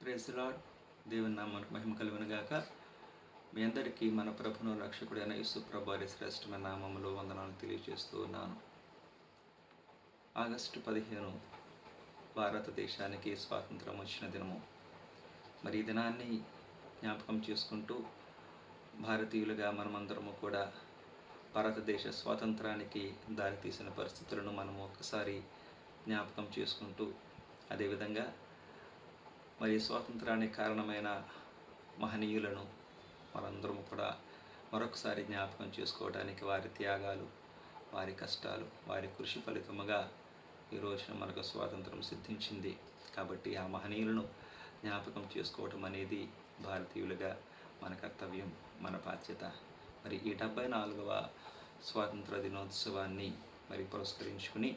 Praise the lord. దేవుని నామానికి మహిమ కలుగును గాక. మీ అందరికీ మన ప్రభువును రక్షకుడైన యేసు ప్రభువారి శ్రేష్టమైన నామములో వందనాలు తెలియజేస్తూ ఉన్నాను. ఆగస్టు 15 భారతదేశానికి స్వాతంత్రం వచ్చిన దినము. మరి ఈ దినాన్ని జ్ఞాపకం చేసుకుంటూ భారతీయులుగా మనమందరము కూడా భారతదేశ స్వాతంత్రానికి దారితీసిన పరిస్థితులను మనము ఒకసారి జ్ఞాపకం చేసుకుంటూ, అదేవిధంగా మరి స్వాతంత్రానికి కారణమైన మహనీయులను మనందరము కూడా మరొకసారి జ్ఞాపకం చేసుకోవడానికి, వారి త్యాగాలు, వారి కష్టాలు, వారి కృషి ఫలితముగా ఈ రోజున మనకు స్వాతంత్రం సిద్ధించింది. కాబట్టి ఆ మహనీయులను జ్ఞాపకం చేసుకోవటం అనేది భారతీయులుగా మన కర్తవ్యం, మన బాధ్యత. మరి ఈ 74వ స్వాతంత్ర దినోత్సవాన్ని మరి పురస్కరించుకుని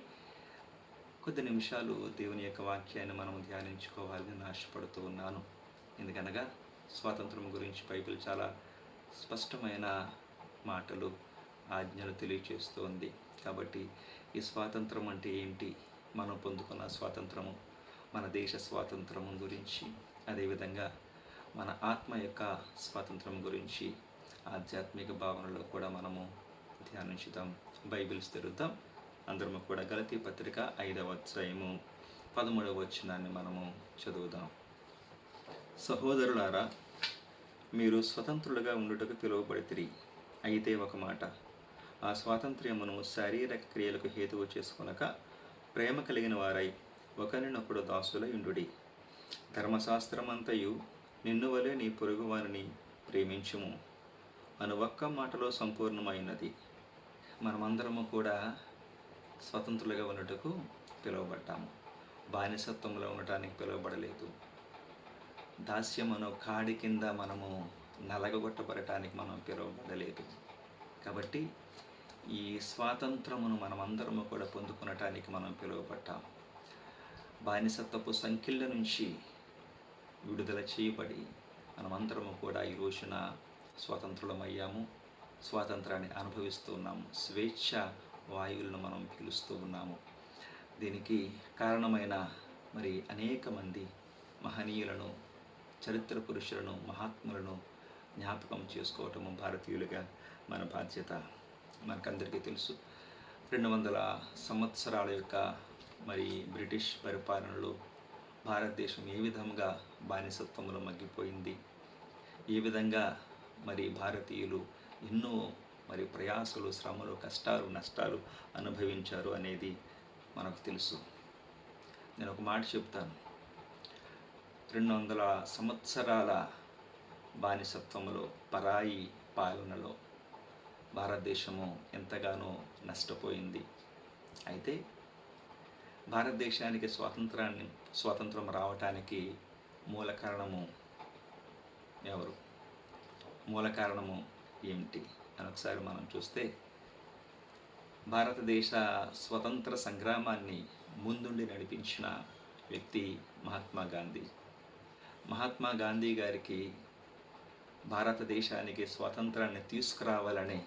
కొద్ది నిమిషాలు దేవుని యొక్క వాక్యాన్ని మనం ధ్యానించుకోవాలని ఆశపడుతూ ఉన్నాను. ఎందుకనగా స్వాతంత్రం గురించి బైబిల్ చాలా స్పష్టమైన మాటలు, ఆజ్ఞలు తెలియచేస్తుంది. కాబట్టి ఈ స్వాతంత్రం అంటే ఏంటి, మనం పొందుకున్న స్వాతంత్రము, మన దేశ స్వాతంత్రము గురించి, అదేవిధంగా మన ఆత్మ యొక్క స్వాతంత్రం గురించి ఆధ్యాత్మిక భావనలో కూడా మనము ధ్యానించుదాం. బైబిల్స్ తెరుద్దాం. అందరము కూడా గలతీ పత్రిక 5వ అధ్యాయము 13వ వచనాన్ని మనము చదువుదాం. సహోదరులారా, మీరు స్వతంత్రులుగా ఉండుటకు పిలువబడితిరి. అయితే ఒక మాట, ఆ స్వాతంత్ర్యమును శారీరక క్రియలకు హేతువు చేసుకొనక ప్రేమ కలిగిన వారై ఒకరినొకడు దాసులై ఉండుడి. ధర్మశాస్త్రమంతయు నిన్ను వలె నీ పొరుగువారిని ప్రేమించుము అను ఒక్క మాటలో సంపూర్ణమైనది. మనమందరము కూడా స్వతంత్రులుగా ఉండటకు పిలువబడ్డాము. బానిసత్వంలో ఉండటానికి పిలువబడలేదు. దాస్యమును కాడి కింద మనము నలగగొట్టబడటానికి మనం పిలువబడలేదు. కాబట్టి ఈ స్వాతంత్రమును మనమందరము కూడా పొందుకునటానికి మనం పిలువబడ్డాము. బానిసత్వపు సంఖ్యల నుంచి విడుదల చేయబడి మనమందరము కూడా ఈ రోజున స్వతంత్రులమయ్యాము. స్వాతంత్రాన్ని అనుభవిస్తూ ఉన్నాము. స్వేచ్ఛ వాయువులను మనం పీలుస్తూ ఉన్నాము. దీనికి కారణమైన మరి అనేక మంది మహనీయులను, చరిత్ర పురుషులను, మహాత్ములను జ్ఞాపకం చేసుకోవటము భారతీయులుగా మన బాధ్యత. మనకందరికీ తెలుసు, 200 సంవత్సరాల యొక్క మరి బ్రిటిష్ పరిపాలనలో భారతదేశం ఏ విధంగా బానిసత్వంలో మగ్గిపోయింది, ఏ విధంగా మరి భారతీయులు ఎన్నో మరి ప్రయాసలు, శ్రమలు, కష్టాలు, నష్టాలు అనుభవించారు అనేది మనకు తెలుసు. నేను ఒక మాట చెప్తాను. 200 సంవత్సరాల బానిసత్వంలో, పరాయి పాలనలో భారతదేశము ఎంతగానో నష్టపోయింది. అయితే భారతదేశానికి స్వాతంత్రం రావటానికి మూల కారణము ఎవరు, మూల కారణము ఏమిటి అని ఒకసారి మనం చూస్తే, భారతదేశ స్వతంత్ర సంగ్రామాన్ని ముందుండి నడిపించిన వ్యక్తి మహాత్మా గాంధీ. మహాత్మా గాంధీ గారికి భారతదేశానికి స్వాతంత్రాన్ని తీసుకురావాలనే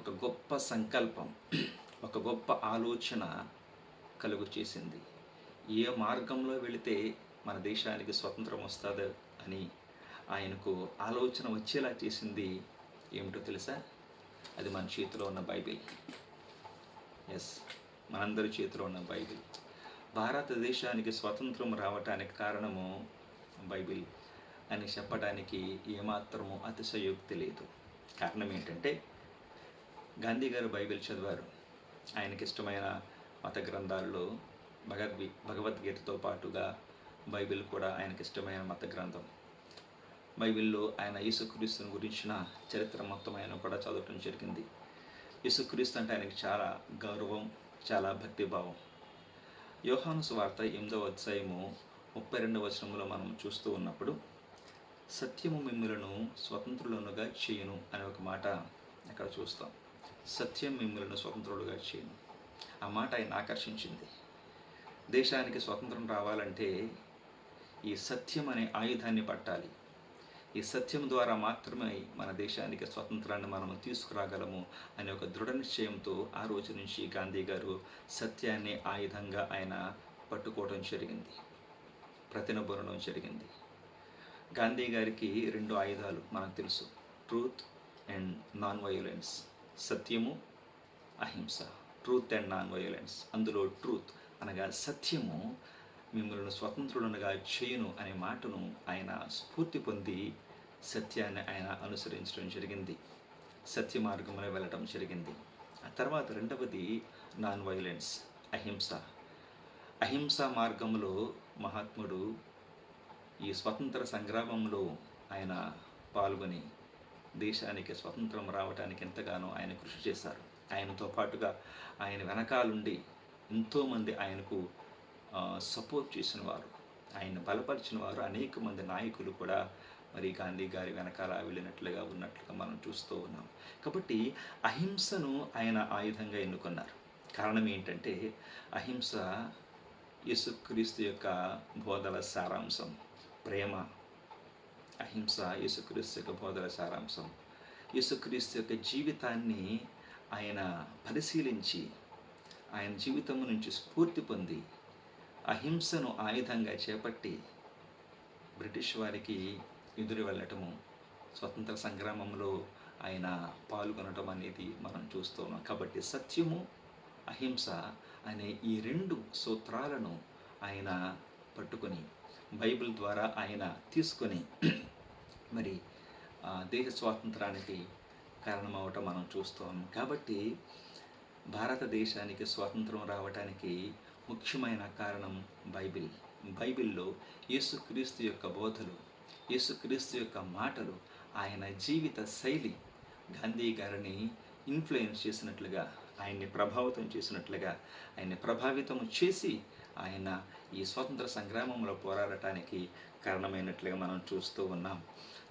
ఒక గొప్ప సంకల్పం, ఒక గొప్ప ఆలోచన కలుగు చేసింది. ఏ మార్గంలో వెళితే మన దేశానికి స్వతంత్రం వస్తుందో అని ఆయనకు ఆలోచన వచ్చేలా చేసింది ఏమిటో తెలుసా? అది మన చేతిలో ఉన్న బైబిల్. ఎస్, మనందరి చేతిలో ఉన్న బైబిల్. భారతదేశానికి స్వతంత్రం రావటానికి కారణము బైబిల్ అని చెప్పడానికి ఏమాత్రము అతిశయోక్తి లేదు. కారణం ఏంటంటే, గాంధీ గారు బైబిల్ చదివారు. ఆయనకి ఇష్టమైన మత గ్రంథాల్లో భగవద్గీతతో పాటుగా బైబిల్ కూడా ఆయనకి ఇష్టమైన మత గ్రంథం. బైబిల్లో ఆయన యేసుక్రీస్తుని గురించిన చరిత్ర మొత్తం ఆయన కూడా చదవటం జరిగింది. యేసుక్రీస్తు అంటే ఆయనకి చాలా గౌరవం, చాలా భక్తిభావం. యోహాను సువార్త 8వ అధ్యాయము 32వ వచనంలో మనం చూస్తూ ఉన్నప్పుడు, సత్యము మిమ్ములను స్వతంత్రులనుగా చేయును అనే ఒక మాట అక్కడ చూస్తాం. సత్యం మిమ్ములను స్వతంత్రులుగా చేయును. ఆ మాట ఆయన ఆకర్షించింది. దేశానికి స్వతంత్రం రావాలంటే ఈ సత్యం అనే ఆయుధాన్ని పట్టాలి. ఈ సత్యం ద్వారా మాత్రమే మన దేశానికి స్వతంత్రాన్ని మనము తీసుకురాగలము అనే ఒక దృఢ నిశ్చయంతో ఆ రోజు నుంచి గాంధీ గారు సత్యాన్ని ఆయుధంగా ఆయన పట్టుకోవడం జరిగింది, ప్రతినబూనడం జరిగింది. గాంధీ గారికి 2 ఆయుధాలు మనకు తెలుసు, ట్రూత్ అండ్ నాన్ వైలెన్స్, సత్యము అహింస. ట్రూత్ అండ్ నాన్ వైలెన్స్, అందులో ట్రూత్ అనగా సత్యము మిమ్మల్ని స్వతంత్రులుగా చేయును అనే మాటను ఆయన స్ఫూర్తి పొంది సత్యాన్ని ఆయన అనుసరించడం జరిగింది, సత్య మార్గంలో వెళ్ళటం జరిగింది. ఆ తర్వాత రెండవది నాన్ వైలెన్స్, అహింస. అహింసా మార్గంలో మహాత్ముడు ఈ స్వతంత్ర సంగ్రామంలో ఆయన పాల్గొని దేశానికి స్వతంత్రం రావడానికి ఎంతగానో ఆయన కృషి చేశారు. ఆయనతో పాటుగా ఆయన వెనకాలండి ఎంతోమంది ఆయనకు సపోర్ట్ చేసిన వారు, ఆయన బలపరిచిన వారు, అనేక మంది నాయకులు కూడా మరి గాంధీ గారి వెనకాల వెళ్ళినట్లుగా ఉన్నట్లుగా మనం చూస్తూ ఉన్నాం. కాబట్టి అహింసను ఆయన ఆయుధంగా ఎన్నుకున్నారు. కారణం ఏంటంటే అహింస యేసుక్రీస్తు యొక్క బోధల సారాంశం. ప్రేమ, అహింస యేసుక్రీస్తు యొక్క బోధల సారాంశం. యేసుక్రీస్తు యొక్క జీవితాన్ని ఆయన పరిశీలించి ఆయన జీవితం నుంచి స్ఫూర్తి పొంది అహింసను ఆయుధంగా చేపట్టి బ్రిటిష్ వారికి ఎదురు వెళ్ళటము, స్వతంత్ర సంగ్రామంలో ఆయన పాల్గొనడం అనేది మనం చూస్తూ ఉన్నాం. కాబట్టి సత్యము అహింస అనే ఈ 2 సూత్రాలను ఆయన పట్టుకొని బైబిల్ ద్వారా ఆయన తీసుకొని మరి దేశ స్వాతంత్రానికి కారణమవటం మనం చూస్తూ ఉన్నాం. కాబట్టి భారతదేశానికి స్వాతంత్రం రావటానికి ముఖ్యమైన కారణం బైబిల్. బైబిల్లో యేసుక్రీస్తు యొక్క బోధలు, యేసుక్రీస్తు యొక్క మాటలు, ఆయన జీవిత శైలి గాంధీ గారిని ఇన్ఫ్లుయెన్స్ చేసినట్లుగా, ఆయన్ని ప్రభావితం చేసినట్లుగా, ఆయన్ని ప్రభావితం చేసి ఆయన ఈ స్వాతంత్ర సంగ్రామంలో పోరాడటానికి కారణమైనట్లుగా మనం చూస్తూ ఉన్నాం.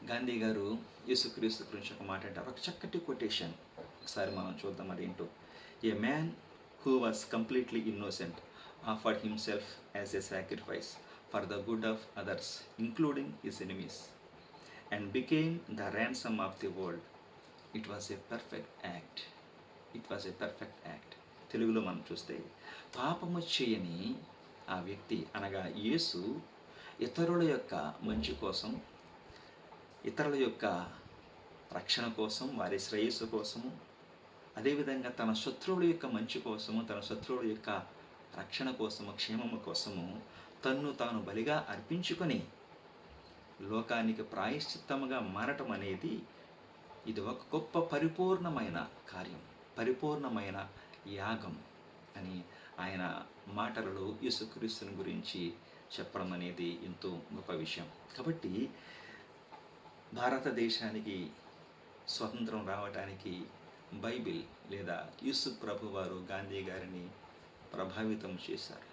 గాంధీ గారు యేసుక్రీస్తు గురించి ఒక మాట అంటారు, ఒక చక్కటి కొటేషన్ ఒకసారి మనం చూద్దాం. అదేంటో, ఏ man who was completely innocent offered himself as a sacrifice for the good of others, including his enemies, and became the ransom of the world. It was a perfect act. It was a perfect act. తెలుగులో మనం చూస్తే, పాపము చేయని ఆ వ్యక్తి అనగా యేసు ఇతరుల యొక్క మంచి కోసం, ఇతరుల యొక్క రక్షణ కోసం, వారి శ్రేయస్సు కోసము, అదేవిధంగా తన శత్రువుల యొక్క మంచి కోసము, తన శత్రువుల యొక్క రక్షణ కోసము, క్షేమము కోసము తన్ను తాను బలిగా అర్పించుకొని లోకానికి ప్రాయశ్చిత్తముగా మారటం అనేది ఇది ఒక గొప్ప పరిపూర్ణమైన కార్యం, పరిపూర్ణమైన యాగం అని ఆయన మాటలలో యేసుక్రీస్తుని గురించి చెప్పడం అనేది ఎంతో గొప్ప విషయం. కాబట్టి భారతదేశానికి స్వతంత్రం రావడానికి బైబిల్ లేదా యేసు ప్రభు వారు గాంధీ గారిని ప్రభావితం చేశారు.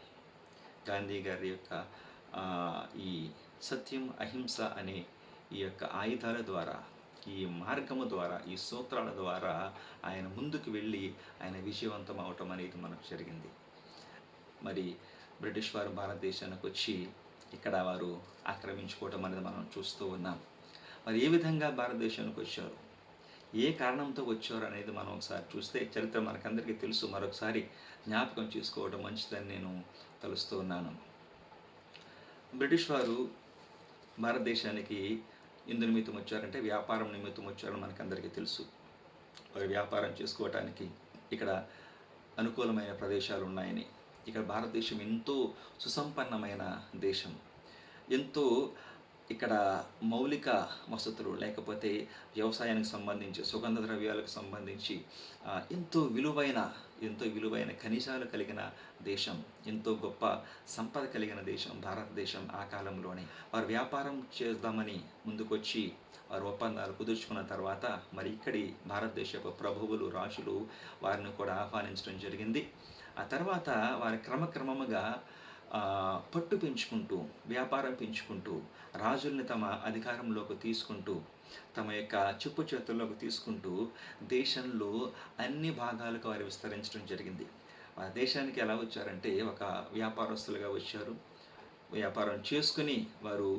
గాంధీ గారి యొక్క ఈ సత్యం అహింస అనే ఈ యొక్క ఆయుధాల ద్వారా, ఈ మార్గము ద్వారా, ఈ సూత్రాల ద్వారా ఆయన ముందుకు వెళ్ళి ఆయన విజయవంతం అవటం అనేది మనకు జరిగింది. మరి బ్రిటిష్ వారు భారతదేశానికి వచ్చి ఇక్కడ వారు ఆక్రమించుకోవటం అనేది మనం చూస్తూ ఉన్నాం. మరి ఏ విధంగా భారతదేశానికి వచ్చారు, ఏ కారణంతో వచ్చారు అనేది మనం ఒకసారి చూస్తే చరిత్ర మనకందరికీ తెలుసు. మరొకసారి జ్ఞాపకం చేసుకోవడం మంచిదని నేను తలుస్తూ ఉన్నాను. బ్రిటిష్ వారు భారతదేశానికి ఎందు నిమిత్తం వచ్చారంటే వ్యాపారం నిమిత్తం వచ్చారని మనకందరికీ తెలుసు. వారు వ్యాపారం చేసుకోవటానికి ఇక్కడ అనుకూలమైన ప్రదేశాలు ఉన్నాయని, ఇక్కడ భారతదేశం ఎంతో సుసంపన్నమైన దేశం, ఎంతో ఇక్కడ మౌలిక వసతులు లేకపోతే వ్యవసాయానికి సంబంధించి, సుగంధ ద్రవ్యాలకు సంబంధించి ఎంతో విలువైన ఖనిజాలు కలిగిన దేశం, ఎంతో గొప్ప సంపద కలిగిన దేశం భారతదేశం. ఆ కాలంలోనే వారు వ్యాపారం చేద్దామని ముందుకొచ్చి వారు ఒప్పందాలు కుదుర్చుకున్న తర్వాత మరి ఇక్కడి భారతదేశపు ప్రభువులు, రాజులు వారిని కూడా ఆహ్వానించడం జరిగింది. ఆ తర్వాత వారి క్రమక్రమముగా పట్టు పెంచుకుంటూ, వ్యాపారం పెంచుకుంటూ, రాజుల్ని తమ అధికారంలోకి తీసుకుంటూ, తమ యొక్క చెప్పు చేతుల్లోకి తీసుకుంటూ దేశంలో అన్ని భాగాలకు వారు విస్తరించడం జరిగింది. ఆ దేశానికి ఎలా వచ్చారంటే ఒక వ్యాపారస్తులుగా వచ్చారు. వ్యాపారం చేసుకుని వారు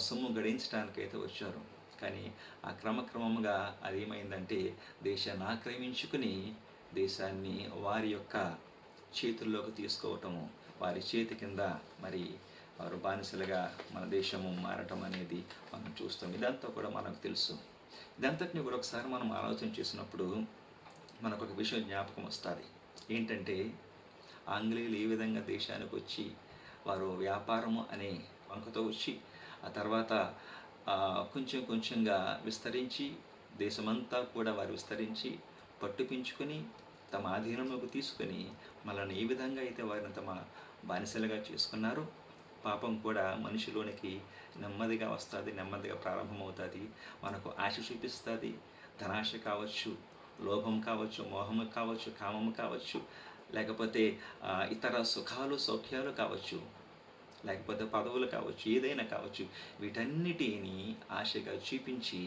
సొమ్ము గడించడానికైతే వచ్చారు. కానీ ఆ క్రమక్రమంగా అదేమైందంటే దేశాన్ని ఆక్రమించుకుని దేశాన్ని వారి యొక్క చేతుల్లోకి తీసుకోవటము, వారి చేతి కింద మరి వారు బానిసలుగా మన దేశము మారటం అనేది మనం చూస్తాం. ఇదంతా కూడా మనకు తెలుసు. ఇదంతటిని కూడా ఒకసారి మనం ఆలోచన చేసినప్పుడు మనకు ఒక విషయం జ్ఞాపకం వస్తుంది. ఏంటంటే ఆంగ్లేయులు ఏ విధంగా దేశానికి వచ్చి వారు వ్యాపారము అనే వంకతో వచ్చి ఆ తర్వాత కొంచెం కొంచెంగా విస్తరించి దేశమంతా కూడా వారు విస్తరించి పట్టుపించుకొని తమ ఆధీనంలోకి తీసుకొని మనల్ని ఏ విధంగా అయితే వారిని తమ బానిసలుగా చేసుకున్నారో పాపం కూడా మనిషిలోనికి నెమ్మదిగా వస్తుంది, నెమ్మదిగా ప్రారంభమవుతుంది. మనకు ఆశ చూపిస్తుంది. ధనాశ కావచ్చు, లోభం కావచ్చు, మోహము కావచ్చు, కామము కావచ్చు, లేకపోతే ఇతర సుఖాలు సౌఖ్యాలు కావచ్చు, లేకపోతే పదవులు కావచ్చు, ఏదైనా కావచ్చు, వీటన్నిటిని ఆశగా చూపించి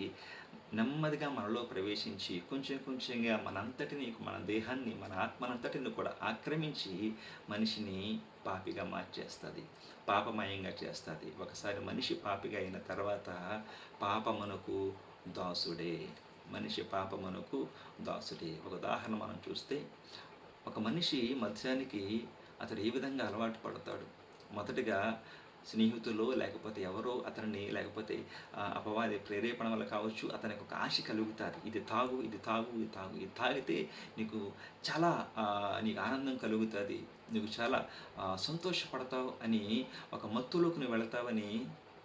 నెమ్మదిగా మనలో ప్రవేశించి కొంచెం కొంచెంగా మనంతటిని, మన దేహాన్ని, మన ఆత్మనంతటిని కూడా ఆక్రమించి మనిషిని పాపిగా మార్చేస్తుంది, పాపమయంగా చేస్తుంది. ఒకసారి మనిషి పాపిగా అయిన తర్వాత పాపమునకు దాసుడే. మనిషి పాపమునకు దాసుడే. ఒక ఉదాహరణ మనం చూస్తే, ఒక మనిషి మద్యానికి అతడు ఏ విధంగా అలవాటు పడతాడు? మొదటిగా స్నేహితులు లేకపోతే ఎవరో అతనిని, లేకపోతే అపవాది ప్రేరేపణ వల్ల కావచ్చు, అతనికి ఒక ఆశ కలుగుతుంది. ఇది తాగు, ఇది తాగు, ఇది తాగు, ఇది తాగితే నీకు చాలా నీకు ఆనందం కలుగుతుంది, నీకు చాలా సంతోషపడతావు అని, ఒక మత్తులోకి నువ్వు వెళతావని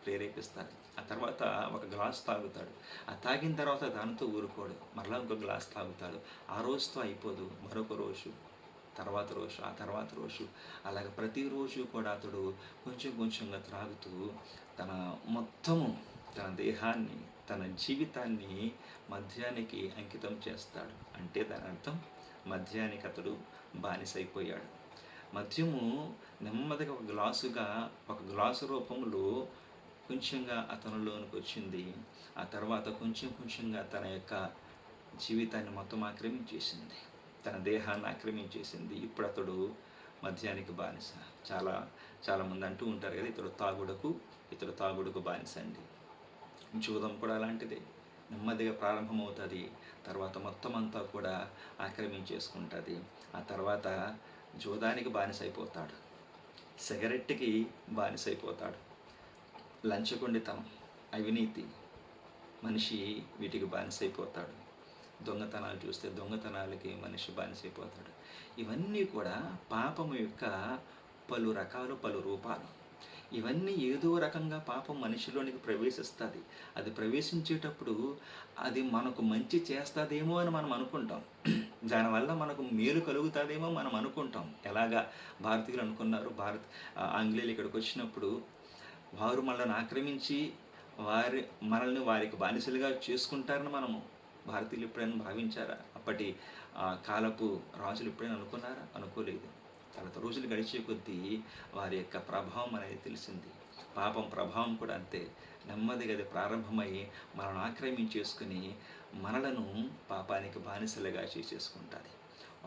ప్రేరేపిస్తాడు. ఆ తర్వాత ఒక గ్లాస్ తాగుతాడు. ఆ తాగిన తర్వాత దానితో ఊరుకోడు, మరలా ఇంకో గ్లాస్ తాగుతాడు. ఆ రోజుతో అయిపోదు, మరొక రోజు, తర్వాత రోజు, ఆ తర్వాత రోజు, అలాగే ప్రతిరోజు కూడా అతడు కొంచెం కొంచెంగా త్రాగుతూ తన మొత్తము, తన దేహాన్ని, తన జీవితాన్ని మద్యానికి అంకితం చేస్తాడు. అంటే దాని అర్థం మద్యానికి అతడు బానిసైపోయాడు. మద్యము నెమ్మదిగా ఒక గ్లాసు రూపంలో కొంచెంగా అతనిలోనికి వచ్చింది. ఆ తర్వాత కొంచెం కొంచెంగా తన యొక్క జీవితాన్ని మొత్తం ఆక్రమించేసింది, తన దేహాన్ని ఆక్రమించేసింది. ఇప్పుడు అతడు మద్యానికి బానిస. చాలామంది అంటూ ఉంటారు కదా, ఇతడు తాగుడుకు బానిస అండి. జూదం కూడా అలాంటిదే. నెమ్మదిగా ప్రారంభమవుతుంది, తర్వాత మొత్తం అంతా కూడా ఆక్రమించేసుకుంటుంది. ఆ తర్వాత జూదానికి బానిసైపోతాడు, సిగరెట్కి బానిసైపోతాడు, లంచగొండితనం, అవినీతి, మనిషి వీటికి బానిసైపోతాడు. దొంగతనాలు చూస్తే దొంగతనాలకి మనిషి బానిసైపోతాడు. ఇవన్నీ కూడా పాపము యొక్క పలు రకాలు, పలు రూపాలు. ఇవన్నీ ఏదో రకంగా పాపం మనిషిలోనికి ప్రవేశిస్తుంది. అది ప్రవేశించేటప్పుడు అది మనకు మంచి చేస్తుందేమో అని మనం అనుకుంటాం, దానివల్ల మనకు మేలు కలుగుతుందేమో మనం అనుకుంటాం. ఎలాగా భారతీయులు అనుకున్నారు, ఆంగ్లేయులు ఇక్కడికి వచ్చినప్పుడు వారు మనల్ని ఆక్రమించి మనల్ని వారికి బానిసలుగా చేసుకుంటారని మనము భారతీయులు ఎప్పుడైనా భావించారా? అప్పటి కాలపు రాజులు ఎప్పుడైనా అనుకున్నారా? అనుకోలేదు. తర్వాత రోజులు గడిచే కొద్దీ వారి యొక్క ప్రభావం అనేది తెలిసింది. పాపం ప్రభావం కూడా అంతే. నెమ్మదిగా అది ప్రారంభమై మనల్ని ఆక్రమించేసుకుని మనలను పాపానికి బానిసలుగా చేసేసుకుంటుంది.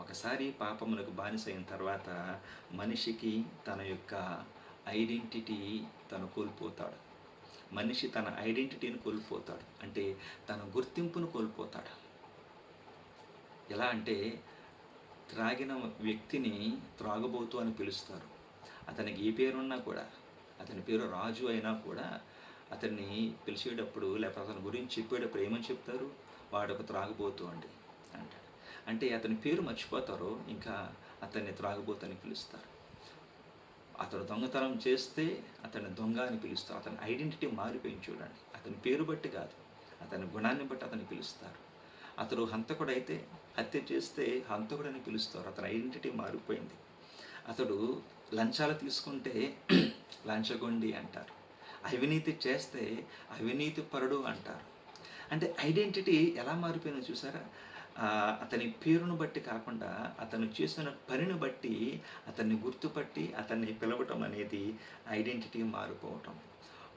ఒకసారి పాపములకు బానిస అయిన తర్వాత మనిషికి తన యొక్క ఐడెంటిటీ తను కోల్పోతాడు. మనిషి తన ఐడెంటిటీని కోల్పోతాడు, అంటే తన గుర్తింపును కోల్పోతాడు. ఎలా అంటే, త్రాగిన వ్యక్తిని త్రాగబోతు అని పిలుస్తారు. అతనికి ఏ పేరున్నా కూడా, అతని పేరు రాజు అయినా కూడా అతన్ని పిలిచేటప్పుడు, లేకపోతే అతని గురించి చెప్పేటప్పుడు ఏమని చెప్తారు? వాడు ఒక త్రాగబోతు అండి అంటాడు. అంటే అతని పేరు మర్చిపోతారు, ఇంకా అతన్ని త్రాగబోతు అని పిలుస్తారు. అతడు దొంగతనం చేస్తే అతన్ని దొంగ అని పిలుస్తారు. అతని ఐడెంటిటీ మారిపోయింది చూడండి. అతని పేరు బట్టి కాదు, అతని గుణాన్ని బట్టి అతన్ని పిలుస్తారు. అతడు హంతకుడు అయితే హత్య చేస్తే హంతకుడు అని పిలుస్తారు. అతని ఐడెంటిటీ మారిపోయింది. అతడు లంచాలు తీసుకుంటే లంచగొండి అంటారు. అవినీతి చేస్తే అవినీతి పరుడు అంటారు. అంటే ఐడెంటిటీ ఎలా మారిపోయిందో చూసారా? అతని పేరును బట్టి కాకుండా అతను చేసిన పనిని బట్టి అతన్ని గుర్తుపట్టి అతన్ని పిలవటం అనేది ఐడెంటిటీ మారిపోవటం.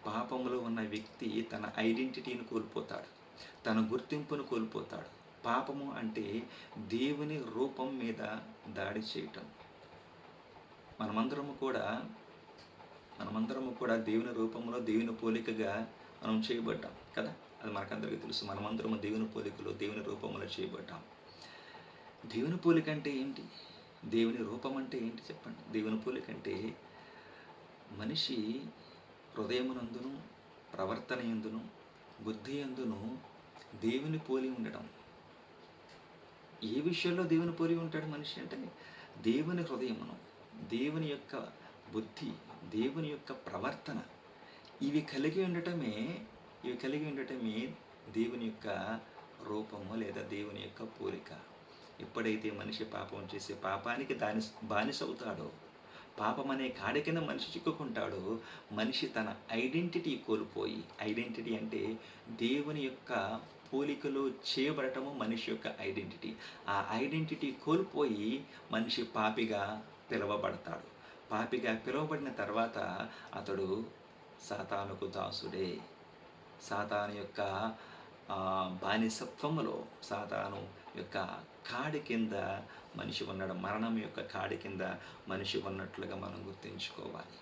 పాపంలో ఉన్న వ్యక్తి తన ఐడెంటిటీని కోల్పోతాడు, తన గుర్తింపును కోల్పోతాడు. పాపము అంటే దేవుని రూపం మీద దాడి చేయటం. మనమందరము కూడా దేవుని రూపంలో, దేవుని పోలికగా మనం చేయబడ్డాం కదా. అది మనకందరికీ తెలుసు. మనమందరము దేవుని పోలికలో, దేవుని రూపంలో చేయబడ్డాం. దేవుని పోలిక అంటే ఏంటి? దేవుని రూపం అంటే ఏంటి చెప్పండి? దేవుని పోలిక అంటే మనిషి హృదయమునందును, ప్రవర్తన యందును, బుద్ధి యందును దేవుని పోలి ఉండడం. ఏ విషయంలో దేవుని పోలి ఉంటాడు మనిషి అంటే, దేవుని హృదయమును, దేవుని యొక్క బుద్ధి, దేవుని యొక్క ప్రవర్తన, ఇవి కలిగి ఉండటమే దేవుని యొక్క రూపము లేదా దేవుని యొక్క పోలిక. ఎప్పుడైతే మనిషి పాపం చేసి పాపానికి బానిసవుతాడో, పాపం అనే కాడి కింద మనిషి చిక్కుకుంటాడో, మనిషి తన ఐడెంటిటీ కోల్పోయి, ఐడెంటిటీ అంటే దేవుని యొక్క పోలికలో చేయబడటము మనిషి యొక్క ఐడెంటిటీ. ఆ ఐడెంటిటీ కోల్పోయి మనిషి పాపిగా పిలువబడతాడు. పాపిగా పిలువబడిన తర్వాత అతడు సాతానుకు దాసుడే. సాతాను యొక్క బానిసత్వములో, సాతాను యొక్క కాడి కింద మనిషి ఉన్నాడు. మరణం యొక్క కాడి కింద మనిషి ఉన్నట్లుగా మనం గుర్తుంచుకోవాలి.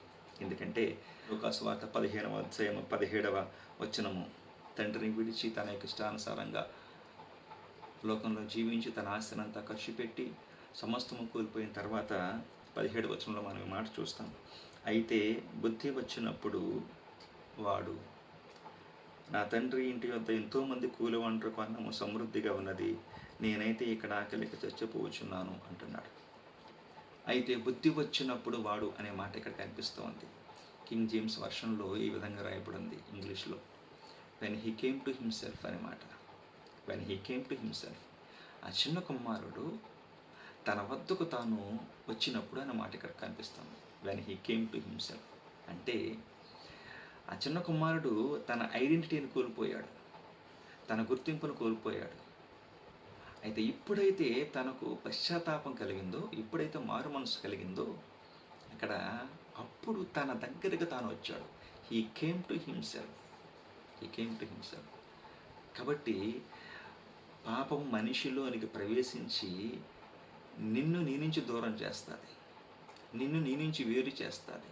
ఎందుకంటే లూకాసు వార్త 15వ అధ్యాయము 17వ వచనము, తండ్రిని విడిచి తన యొక్క ఇష్టానుసారంగా లోకంలో జీవించి తన ఆస్తినంతా ఖర్చు పెట్టి సమస్తము కోల్పోయిన తర్వాత 17వ వచనంలో మనం ఈ మాట చూస్తాం. అయితే బుద్ధి వచ్చినప్పుడు వాడు, నా తండ్రి ఇంటి వద్ద ఎంతోమంది కూలివాండ్రకు అన్నము సమృద్ధిగా ఉన్నది, నేనైతే ఇక్కడ ఆకలికి చచ్చిపోవచ్చున్నాను అంటున్నాడు. అయితే బుద్ధి వచ్చినప్పుడు వాడు అనే మాట ఇక్కడ కనిపిస్తోంది. కింగ్ జేమ్స్ వర్షన్లో ఈ విధంగా రాయబడింది ఇంగ్లీష్లో, when he came to himself అనే మాట. When he came to himself, ఆ చిన్న కుమారుడు తన వద్దకు తాను వచ్చినప్పుడు అనే మాట ఇక్కడ కనిపిస్తుంది. When he came to himself అంటే ఆ చిన్న కుమారుడు తన ఐడెంటిటీని కోల్పోయాడు, తన గుర్తింపును కోల్పోయాడు. అయితే ఎప్పుడైతే తనకు పశ్చాత్తాపం కలిగిందో, ఎప్పుడైతే మారు మనసు కలిగిందో, అక్కడ అప్పుడు తన దగ్గరకు తాను వచ్చాడు. He came to himself. కాబట్టి పాపం మనిషిలోనికి ప్రవేశించి నిన్ను నీ నుంచి దూరం చేస్తుంది, నిన్ను నీ నుంచి వేరు చేస్తుంది,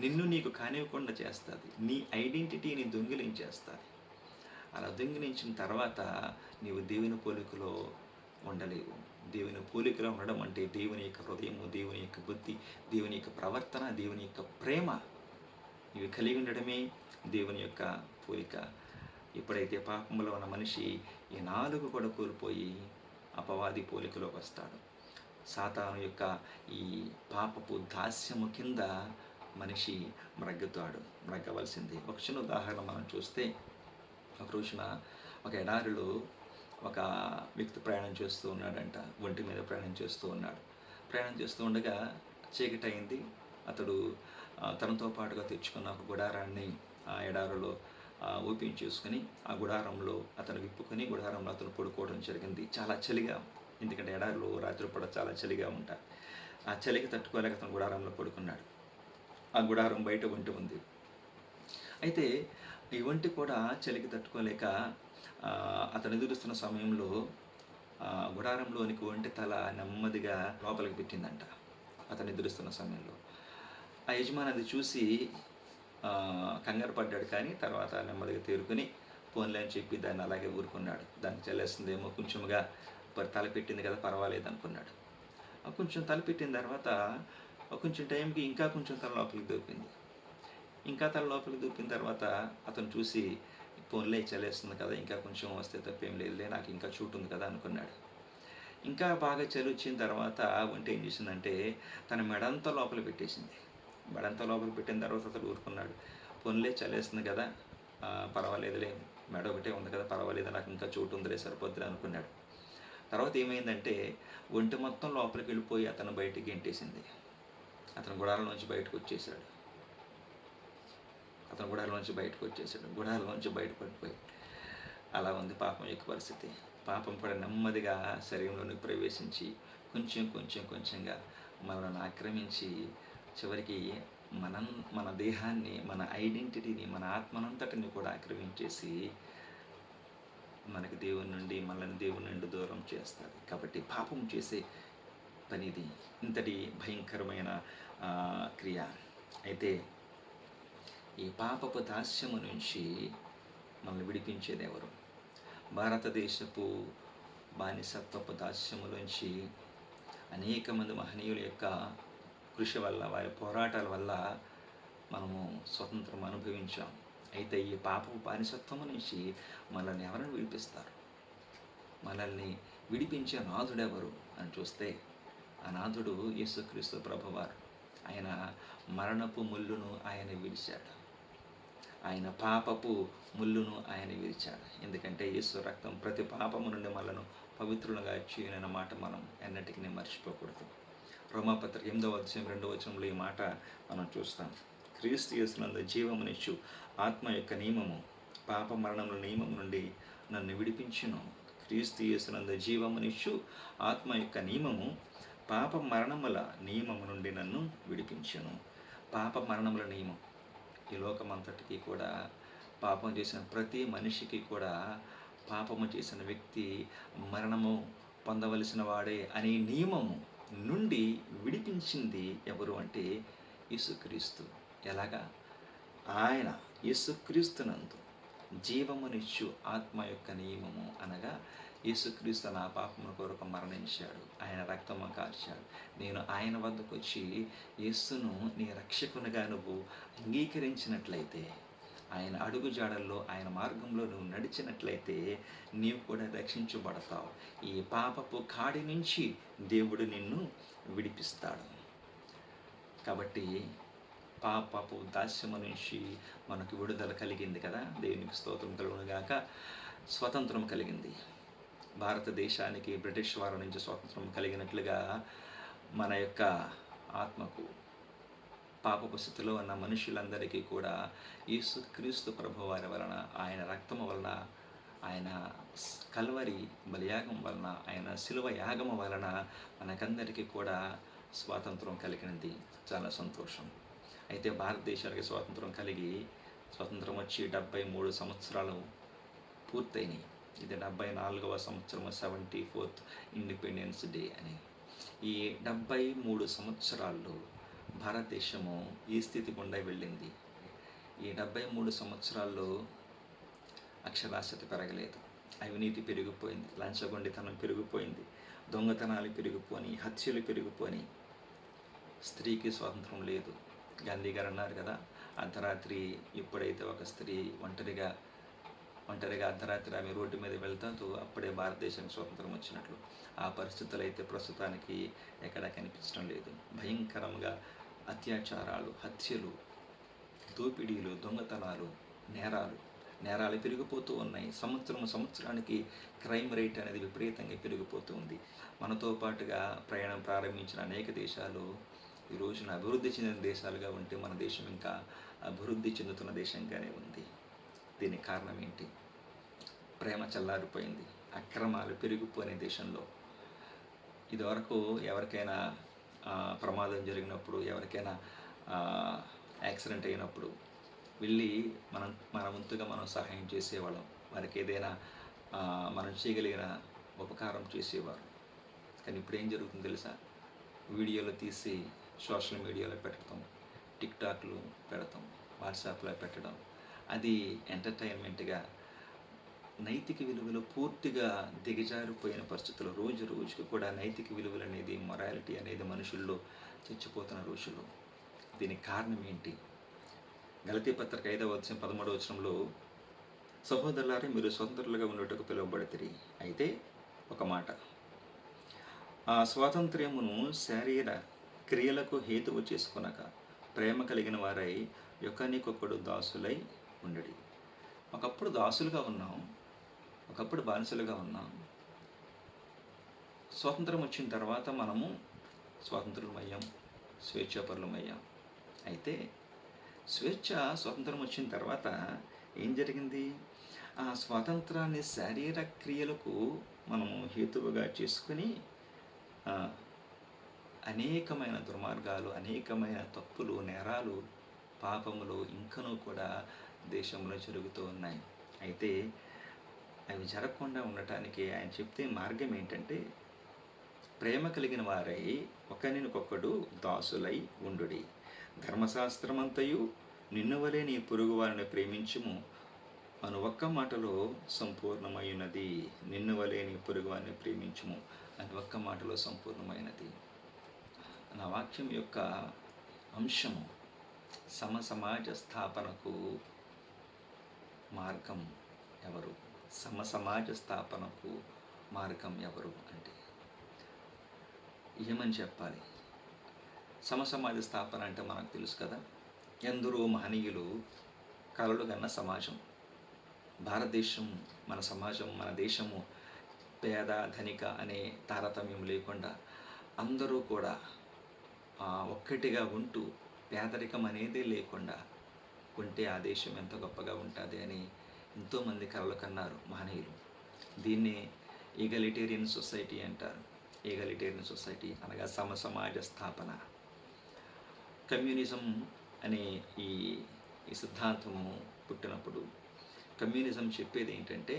నిన్ను నీకు కానివ్వకుండా చేస్తుంది, నీ ఐడెంటిటీని దొంగిలించేస్తుంది. అలా దొంగిలించిన తర్వాత నీవు దేవుని పోలికలో ఉండలేవు. దేవుని పోలికలో ఉండడం అంటే దేవుని యొక్క హృదయము, దేవుని యొక్క బుద్ధి, దేవుని యొక్క ప్రవర్తన, దేవుని యొక్క ప్రేమ, ఇవి కలిగి ఉండడమే దేవుని యొక్క పోలిక. ఎప్పుడైతే పాపంలో ఉన్న మనిషి ఈ 4 కూడా కోల్పోయి అపవాది పోలికలోకి వస్తాడు. సాతాను యొక్క ఈ పాపపు దాస్యము కింద మనిషి మ్రగ్గవలసింది. ఒక చిన్న ఉదాహరణ మనం చూస్తే, ఒక రోజున ఒక ఎడారిలో ఒక వ్యక్తి ప్రయాణం చేస్తూ ఉన్నాడంట. ఒంటి మీద ప్రయాణం చేస్తూ ఉన్నాడు. ప్రయాణం చేస్తూ ఉండగా చీకటి అయింది. అతడు తనతో పాటుగా తెచ్చుకున్న ఒక గుడారాన్ని ఆ ఎడారిలో ఓపెన్ చేసుకుని ఆ గుడారంలో అతను విప్పుకొని గుడారంలో అతను పడుకోవడం జరిగింది. చాలా చలిగా, ఎందుకంటే ఎడారిలో రాత్రిపూట చాలా చలిగా ఉంటాయి. ఆ చలికి తట్టుకోలేక అతను గుడారంలో పడుకున్నాడు. ఆ గుడారం బయట ఒంటి ఉంది. అయితే ఈ ఒంటి కూడా చలికి తట్టుకోలేక అతను ఎదురుస్తున్న సమయంలో గుడారంలోనికి ఒంటి తల నెమ్మదిగా లోపలికి పెట్టిందంట. అతను ఎదురుస్తున్న సమయంలో ఆ యజమాని అది చూసి కంగారు పడ్డాడు. కానీ తర్వాత నెమ్మదిగా తేరుకొని పోన్లే అని చెప్పి దాన్ని అలాగే ఊరుకున్నాడు. దానికి చల్లేస్తుందేమో, కొంచెంగా తల పెట్టింది కదా పర్వాలేదు అనుకున్నాడు. కొంచెం తల పెట్టిన తర్వాత కొంచెం టైంకి ఇంకా కొంచెం తల లోపలికి దూపింది. ఇంకా తల లోపలికి దూపిన తర్వాత అతను చూసి పోన్లే చలేస్తుంది కదా, ఇంకా కొంచెం వస్తే తప్పేం లేదులే, నాకు ఇంకా చోటు ఉంది కదా అనుకున్నాడు. ఇంకా బాగా చలి వచ్చిన తర్వాత ఒంటి ఏం చేసిందంటే తన మెడంతా లోపల పెట్టేసింది. మెడంతా లోపల పెట్టిన తర్వాత అతను ఊరుకున్నాడు. పోన్లే చలేస్తుంది కదా, పర్వాలేదులే, మెడ ఒకటే ఉంది కదా, పర్వాలేదు, నాకు ఇంకా చోటు ఉందిలే, సరిపోద్దులే అనుకున్నాడు. తర్వాత ఏమైందంటే ఒంటి మొత్తం లోపలికి వెళ్ళిపోయి అతను బయటికి గెంటేసింది. అతను గుడారంలోంచి బయటకు వచ్చేసాడు. గుడారంలోంచి బయటపడిపోయి అలా ఉంది పాపం యొక్క పరిస్థితి. పాపం కూడా నెమ్మదిగా శరీరంలోనికి ప్రవేశించి కొంచెంగా మనల్ని ఆక్రమించి చివరికి మన దేహాన్ని, మన ఐడెంటిటీని, మన ఆత్మనంతటిని కూడా ఆక్రమించేసి మనకి మనల్ని దేవుని నుండి దూరం చేస్తుంది. కాబట్టి పాపం చేసే పనిది, ఇంతటి భయంకరమైన క్రియ. అయితే ఈ పాపపు దాస్యము నుంచి మనల్ని విడిపించేది ఎవరు? భారతదేశపు బానిసత్వపు దాస్యములోంచి అనేక మంది మహనీయుల యొక్క కృషి వల్ల, వారి పోరాటాల వల్ల మనము స్వతంత్రం అనుభవించాం. అయితే ఈ పాపపు బానిసత్వము నుంచి మనల్ని ఎవరిని విడిపిస్తారు? మనల్ని విడిపించే నాథుడెవరు అని చూస్తే ఆ నాథుడు యేసుక్రీస్తు ప్రభువారు. ఆయన మరణపు ముళ్ళును ఆయన విడిచాడు. ఆయన పాపపు ముళ్ళును ఆయన విరిచాడు. ఎందుకంటే యేసు రక్తం ప్రతి పాపము నుండి మనను పవిత్రులుగా చేయనన్న మాట మనం ఎన్నటికీ మర్చిపోకూడదు. రోమాపత్రిక 8వ అధ్యాయం 2వ వచనంలో ఈ మాట మనం చూస్తాం. క్రీస్తు యేసునందు జీవమునిచ్చు ఆత్మ యొక్క నియమము పాప మరణముల నియమం నుండి నన్ను విడిపించును. క్రీస్తు యేసునందు జీవమునిచ్చు ఆత్మ యొక్క నియమము పాప మరణముల నియమము నుండి నన్ను విడిపించును. పాప మరణముల నియమం ఈ లోకమంతటికి కూడా, పాపం చేసిన ప్రతి మనిషికి కూడా, పాపము చేసిన వ్యక్తి మరణము పొందవలసిన వాడే అనే నియమము నుండి విడిపించింది ఎవరు అంటే యేసుక్రీస్తు. ఎలాగా? ఆయన యేసుక్రీస్తునందు జీవమునిచ్చు ఆత్మ యొక్క నియమము అనగా యేసుక్రీస్తు నా పాపముల కొరకు మరణించాడు, ఆయన రక్తము కార్చాడు. నేను ఆయన వద్దకు వచ్చి యేసును నీ రక్షకునిగా నువ్వు అంగీకరించినట్లయితే, ఆయన అడుగు జాడల్లో ఆయన మార్గంలో నువ్వు నడిచినట్లయితే నీవు కూడా రక్షించబడతావు. ఈ పాపపు కాడి నుంచి దేవుడు నిన్ను విడిపిస్తాడు. కాబట్టి పాపపు దాస్యము నుంచి మనకు విడుదల కలిగింది కదా, దేవునికి స్తోత్రం కలుగునుగాక. స్వతంత్రం కలిగింది. భారతదేశానికి బ్రిటిష్ వారి నుంచి స్వాతంత్రం కలిగినట్లుగా మన యొక్క ఆత్మకు పాపపు స్థితిలో ఉన్న మనుషులందరికీ కూడా యేసుక్రీస్తు ప్రభువారి వలన, ఆయన రక్తము వలన, ఆయన కల్వరి బలియాగం వలన, ఆయన శిలువ యాగము వలన మనకందరికీ కూడా స్వాతంత్రం కలిగినది. చాలా సంతోషం. అయితే భారతదేశానికి స్వాతంత్రం వచ్చి 73 సంవత్సరాలు పూర్తయినాయి. ఇది 74వ సంవత్సరం, 74th ఇండిపెండెన్స్ డే అని. ఈ 73 సంవత్సరాల్లో భారతదేశము ఈ స్థితి గుండా వెళ్ళింది. ఈ 73 సంవత్సరాల్లో అక్షరాస్యత పెరగలేదు, అవినీతి పెరిగిపోయింది, లంచగొండితనం పెరిగిపోయింది, దొంగతనాలు పెరిగిపోయి, హత్యలు పెరిగిపోయి, స్త్రీకి స్వాతంత్రం లేదు. గాంధీ గారు అన్నారు కదా, అర్ధరాత్రి ఎప్పుడైతే ఒక స్త్రీ ఒంటరిగా అర్ధరాత్రి ఆమె రోడ్డు మీద వెళ్తాతో అప్పుడే భారతదేశానికి స్వాతంత్రం వచ్చినట్లు. ఆ పరిస్థితులు అయితే ప్రస్తుతానికి ఎక్కడా కనిపించడం లేదు. భయంకరంగా అత్యాచారాలు, హత్యలు, దోపిడీలు, దొంగతనాలు, నేరాలు పెరిగిపోతూ ఉన్నాయి. సంవత్సరానికి క్రైమ్ రేట్ అనేది విపరీతంగా పెరిగిపోతూ ఉంది. మనతో పాటుగా ప్రయాణం ప్రారంభించిన అనేక దేశాలు ఈ రోజున అభివృద్ధి చెందిన దేశాలుగా ఉంటే మన దేశం ఇంకా అభివృద్ధి చెందుతున్న దేశంగానే ఉంది. దీనికి కారణం ఏంటి? ప్రేమ చల్లారిపోయింది, అక్రమాలు పెరిగిపోయిన దేశంలో. ఇదివరకు ఎవరికైనా ప్రమాదం జరిగినప్పుడు, ఎవరికైనా యాక్సిడెంట్ అయినప్పుడు వెళ్ళి మన వంతుగా మనం సహాయం చేసేవాళ్ళం. వారికి ఏదైనా మనం చేయగలిగిన ఉపకారం చేసేవారు. కానీ ఇప్పుడు ఏం జరుగుతుందో తెలుసా? వీడియోలు తీసి సోషల్ మీడియాలో పెట్టడం, టిక్టాక్లు పెడతాం, వాట్సాప్లో పెట్టడం, అది ఎంటర్టైన్మెంట్గా నైతిక విలువలు పూర్తిగా దిగజారిపోయిన పరిస్థితులు. రోజుకి కూడా నైతిక విలువలు అనేది, మొరాలిటీ అనేది మనుషుల్లో చచ్చిపోతున్న రోజులు. దీనికి కారణం ఏంటి? గలతీ పత్రిక 5వ అధ్యాయం 13వ వచనంలో, సహోదరులారా మీరు స్వతంత్రులుగా ఉండేటకు పిలువబడితిరి. అయితే ఒక మాట, ఆ స్వాతంత్ర్యమును శారీర క్రియలకు హేతువు చేసుకొనక ప్రేమ కలిగిన వారై ఒకనికొకడు దాసులై ఉండడి. ఒకప్పుడు దాసులుగా ఉన్నాం, ఒకప్పుడు బానిసలుగా ఉన్నాం. స్వాతంత్రం వచ్చిన తర్వాత మనము స్వాతంత్రులమయ్యాం, స్వేచ్ఛాపరులమయ్యాం. అయితే స్వాతంత్రం వచ్చిన తర్వాత ఏం జరిగింది? ఆ స్వాతంత్రాన్ని శారీర క్రియలకు మనము హేతువుగా చేసుకుని అనేకమైన దుర్మార్గాలు, అనేకమైన తప్పులు, నేరాలు, పాపములు ఇంకనూ కూడా దేశంలో జరుగుతూ ఉన్నాయి. అయితే అవి జరగకుండా ఉండటానికి ఆయన చెప్తే మార్గం ఏంటంటే, ప్రేమ కలిగిన వారై ఒకరినొకడు దాసులై ఉండుడి. ధర్మశాస్త్రమంతయు నిన్ను వలె నీ పొరుగు వారిని ప్రేమించుము అను ఒక్క మాటలో సంపూర్ణమైనది. నిన్ను వలె నీ పొరుగు వారిని ప్రేమించుము అని ఒక్క మాటలో సంపూర్ణమైనది. నా వాక్యం యొక్క అంశము సమసమాజ స్థాపనకు మార్గం ఎవరు? సమసమాజ స్థాపనకు మార్గం ఎవరు అంటే ఏమని చెప్పాలి? సమసమాజ స్థాపన అంటే మనకు తెలుసు కదా, ఎందరో మహనీయులు కలలు కన్న సమాజం. భారతదేశం, మన సమాజం, మన దేశము పేద ధనిక అనే తారతమ్యం లేకుండా అందరూ కూడా ఒక్కటిగా ఉంటూ పేదరికం అనేదే లేకుండా ఉంటే ఆ దేశం ఎంత గొప్పగా ఉంటుంది అని ఎంతోమంది కలలు కన్నారు మహనీయులు. దీన్నే ఈగలిటేరియన్ సొసైటీ అంటారు. ఈగలిటేరియన్ సొసైటీ అనగా సమసమాజ స్థాపన. కమ్యూనిజం అనే ఈ సిద్ధాంతము పుట్టినప్పుడు కమ్యూనిజం చెప్పేది ఏంటంటే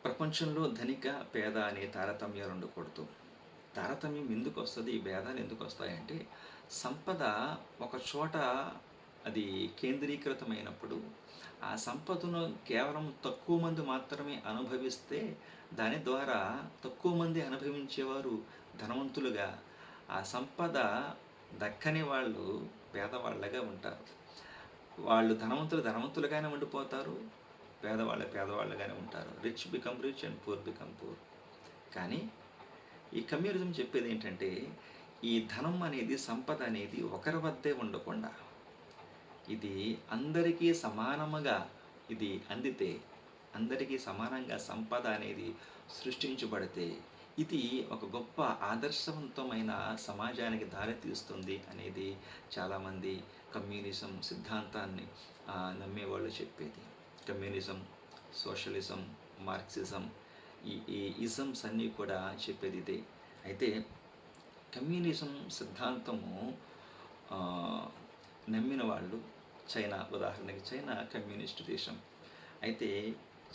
ప్రపంచంలో ధనిక పేద అనే తారతమ్యాలు ఉండకూడదు. తారతమ్యం ఎందుకు వస్తుంది, ఈ భేదాలు ఎందుకు వస్తాయంటే సంపద ఒక చోట అది కేంద్రీకృతమైనప్పుడు ఆ సంపదను కేవలం తక్కువ మంది మాత్రమే అనుభవిస్తే దాని ద్వారా తక్కువ మంది అనుభవించేవారు ధనవంతులుగా, ఆ సంపద దక్కని వాళ్ళు పేదవాళ్ళగా ఉంటారు. వాళ్ళు ధనవంతులుగానే ఉండిపోతారు, పేదవాళ్ళుగానే ఉంటారు. Rich become rich and poor become poor. కానీ ఈ కమ్యూనిజం చెప్పేది ఏంటంటే ఈ ధనం అనేది, సంపద అనేది ఒకరి వద్దే ఉండకుండా ఇది అందరికీ సమానముగా ఇది అందితే, అందరికీ సమానంగా సంపద అనేది సృష్టించబడితే ఇది ఒక గొప్ప ఆదర్శవంతమైన సమాజానికి దారితీస్తుంది అనేది చాలామంది కమ్యూనిజం సిద్ధాంతాన్ని నమ్మేవాళ్ళు చెప్పేది. కమ్యూనిజం, సోషలిజం, మార్క్సిజం, ఈ ఇజమ్స్ అన్నీ కూడా చెప్పేది ఇదే. అయితే కమ్యూనిజం సిద్ధాంతము నమ్మిన వాళ్ళు చైనా, ఉదాహరణకి చైనా కమ్యూనిస్ట్ దేశం. అయితే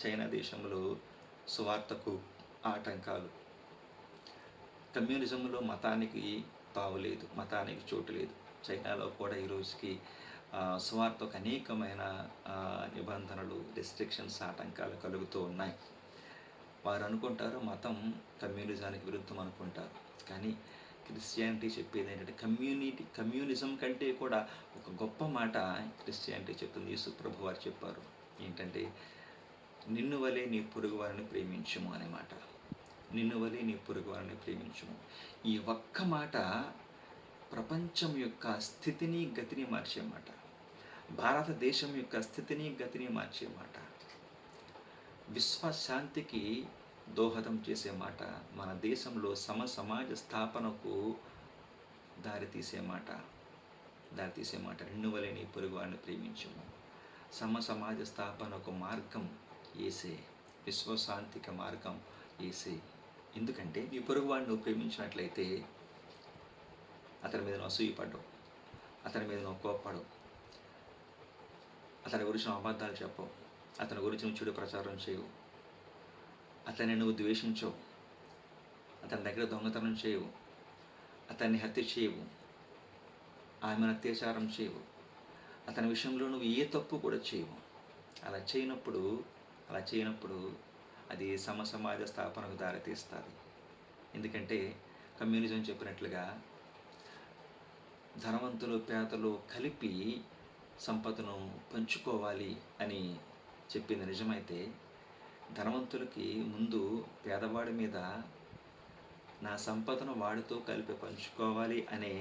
చైనా దేశంలో సువార్తకు ఆటంకాలు, కమ్యూనిజంలో మతానికి తావులేదు, మతానికి చోటు లేదు. చైనాలో కూడా ఈ రోజుకి సువార్తకు అనేకమైన నిబంధనలు, రెస్ట్రిక్షన్స్, ఆటంకాలు కలుగుతూ ఉన్నాయి. వారు అనుకుంటారు మతం కమ్యూనిజానికి విరుద్ధం అనుకుంటారు. కానీ క్రిస్టియానిటీ చెప్పేది ఏంటంటే కమ్యూనిజం కంటే కూడా ఒక గొప్ప మాట క్రిస్టియానిటీ చెప్తుంది. యేసు ప్రభు వారు చెప్పారు ఏంటంటే నిన్ను వలె నీ పొరుగు వారిని ప్రేమించుము అనే మాట. నిన్ను వలె నీ పొరుగు వారిని ప్రేమించుము. ఈ ఒక్క మాట ప్రపంచం యొక్క స్థితిని గతిని మార్చే మాట, భారతదేశం యొక్క స్థితిని గతిని మార్చే మాట, విశ్వశాంతికి దోహదం చేసే మాట, మన దేశంలో సమాజ స్థాపనకు దారితీసే మాట. నిన్ను వలె నీ పొరుగు వారిని ప్రేమించుము. సమాజ స్థాపనకు మార్గం యేసే, విశ్వశాంతికి మార్గం యేసే. ఎందుకంటే నీ పొరుగు వాడిని నువ్వు ప్రేమించినట్లయితే అతని మీద నువ్వు అసూయపడ్డావు, అతని మీద నువ్వు కోప్పడవు, అతని గురించి నువ్వు అబద్ధాలు చెప్పవు, అతని గురించి నువ్వు చెడు ప్రచారం చేయవు, అతన్ని నువ్వు ద్వేషించవు, అతని దగ్గర దొంగతనం చేయవు, అతన్ని హత్య చేయవు, ఆమెను అత్యాచారం చేయవు, అతని విషయంలో నువ్వు ఏ తప్పు కూడా చేయవు. అలా చేయనప్పుడు అది సమాజ స్థాపనకు దారితీస్తుంది. ఎందుకంటే కమ్యూనిజం చెప్పినట్లుగా ధనవంతులు పేదలు కలిపి సంపదను పంచుకోవాలి అని చెప్పింది నిజమైతే ధనవంతులకి ముందు పేదవాడి మీద నా సంపదను వాడితో కలిపి పంచుకోవాలి అనే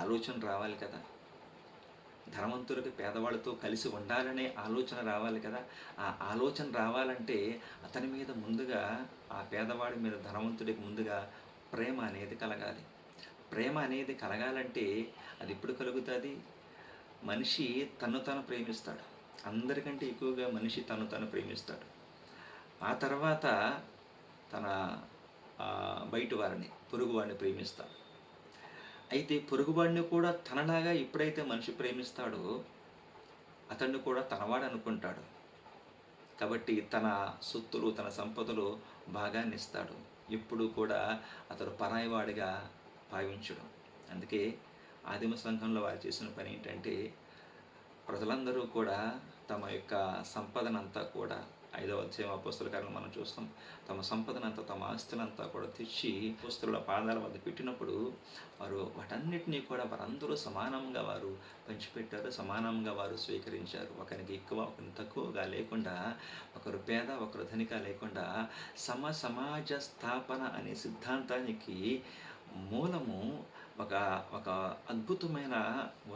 ఆలోచన రావాలి కదా. ధనవంతులకి పేదవాళ్ళతో కలిసి ఉండాలనే ఆలోచన రావాలి కదా. ఆ ఆలోచన రావాలంటే అతని మీద ముందుగా, ఆ పేదవాడి మీద ధనవంతుడికి ముందుగా ప్రేమ అనేది కలగాలి. ప్రేమ అనేది కలగాలంటే అది ఎప్పుడు కలుగుతుంది? మనిషి తను ప్రేమిస్తాడు. అందరికంటే ఎక్కువగా మనిషి తను ప్రేమిస్తాడు. ఆ తర్వాత తన బయట వారిని, పొరుగువాడిని ప్రేమిస్తాడు. అయితే పొరుగువాడిని కూడా తనలాగా ఎప్పుడైతే మనిషి ప్రేమిస్తాడో అతన్ని కూడా తనవాడు అనుకుంటాడు. కాబట్టి తన సొత్తులు, తన సంపదలు భాగాన్ని ఇస్తాడు. ఎప్పుడు కూడా అతడు పరాయివాడిగా భావించడం. అందుకే ఆదిమ సంఘంలో వారు చేసిన పని ఏంటంటే ప్రజలందరూ కూడా తమ యొక్క సంపదనంతా కూడా 5వ అధ్యాయం అపోస్తల కార్యాలను మనం చూస్తాం. తమ సంపదనంతా, తమ ఆస్తులంతా కూడా తెచ్చి అపోస్తలుల పాదాల వద్ద పెట్టినప్పుడు వారు వాటన్నిటినీ కూడా వారందరూ సమానంగా వారు పంచిపెట్టారు, సమానంగా వారు స్వీకరించారు. ఒకరికి ఎక్కువ, ఒకరికి తక్కువగా లేకుండా, ఒకరు పేద, ఒకరు ధనిక లేకుండా సమాజ స్థాపన అనే సిద్ధాంతానికి మూలము ఒక ఒక అద్భుతమైన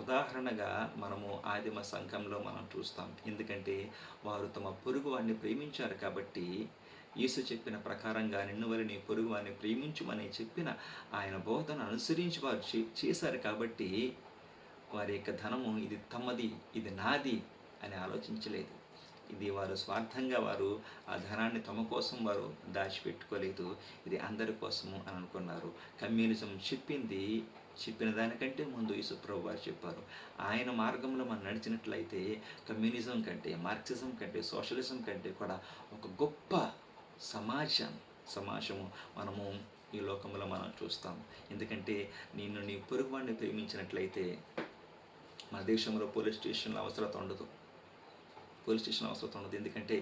ఉదాహరణగా మనము ఆదిమ సంఘంలో మనం చూస్తాం. ఎందుకంటే వారు తమ పొరుగు వారిని ప్రేమించారు కాబట్టి, యేసు చెప్పిన ప్రకారంగా నిన్ను వలె నీ పొరుగు వారిని ప్రేమించుమని చెప్పిన ఆయన బోధన అనుసరించి వారు చేశారు కాబట్టి, వారి యొక్క ధనము ఇది తమది, ఇది నాది అని ఆలోచించలేదు. ఇది వారు స్వార్థంగా వారు ఆ ధనాన్ని తమ కోసం వారు దాచిపెట్టుకోలేదు, ఇది అందరి కోసము అని అనుకున్నారు. కమ్యూనిజం చెప్పిన దానికంటే ముందు యేసుప్రభు వారు చెప్పారు. ఆయన మార్గంలో మనం నడిచినట్లయితే కమ్యూనిజం కంటే, మార్క్సిజం కంటే, సోషలిజం కంటే కూడా ఒక గొప్ప సమాజము మనము ఈ లోకంలో మనం చూస్తాం. ఎందుకంటే నీ పొరుగువాడిని ప్రేమించినట్లయితే మన దేశంలో పోలీస్ స్టేషన్ అవసరం ఉండదు. ఎందుకంటే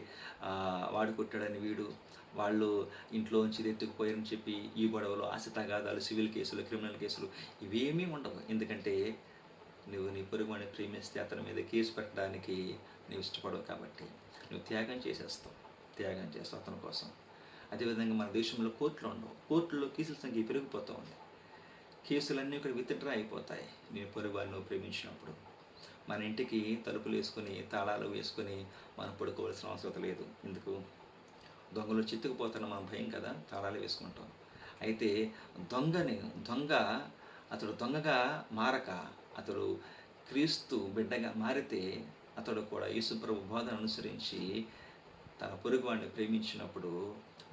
వాడు కొట్టాడని వీడు, వాళ్ళు ఇంట్లోంచి ఎత్తుకుపోయారని చెప్పి ఈ గొడవలు, ఆస్తి తగాదాలు, సివిల్ కేసులు, క్రిమినల్ కేసులు ఇవేమీ ఉండవు. ఎందుకంటే నువ్వు నీ పొరుగువాడిని ప్రేమిస్తే అతని మీద కేసు పెట్టడానికి నువ్వు ఇష్టపడవు కాబట్టి నువ్వు త్యాగం చేస్తావు అతని కోసం. అదేవిధంగా మన దేశంలో కోర్టులు ఉండవు. కోర్టుల్లో కేసుల సంఖ్య పెరిగిపోతూ ఉంది. కేసులన్నీ ఇక్కడ విత్డ్రా అయిపోతాయి నీ పొరుగువాడిని నువ్వు ప్రేమించినప్పుడు. మన ఇంటికి తలుపులు వేసుకొని, తాళాలు వేసుకొని మనం పడుకోవాల్సిన అవసరం లేదు. ఎందుకు? దొంగలు చిత్తుకుపోతాను మనం భయం కదా, తాళాలు వేసుకుంటాం. అయితే అతడు దొంగగా మారక, అతడు క్రీస్తు బిడ్డగా మారితే, అతడు కూడా యేసుప్రభు బోధన అనుసరించి తన పొరుగువాడిని ప్రేమించినప్పుడు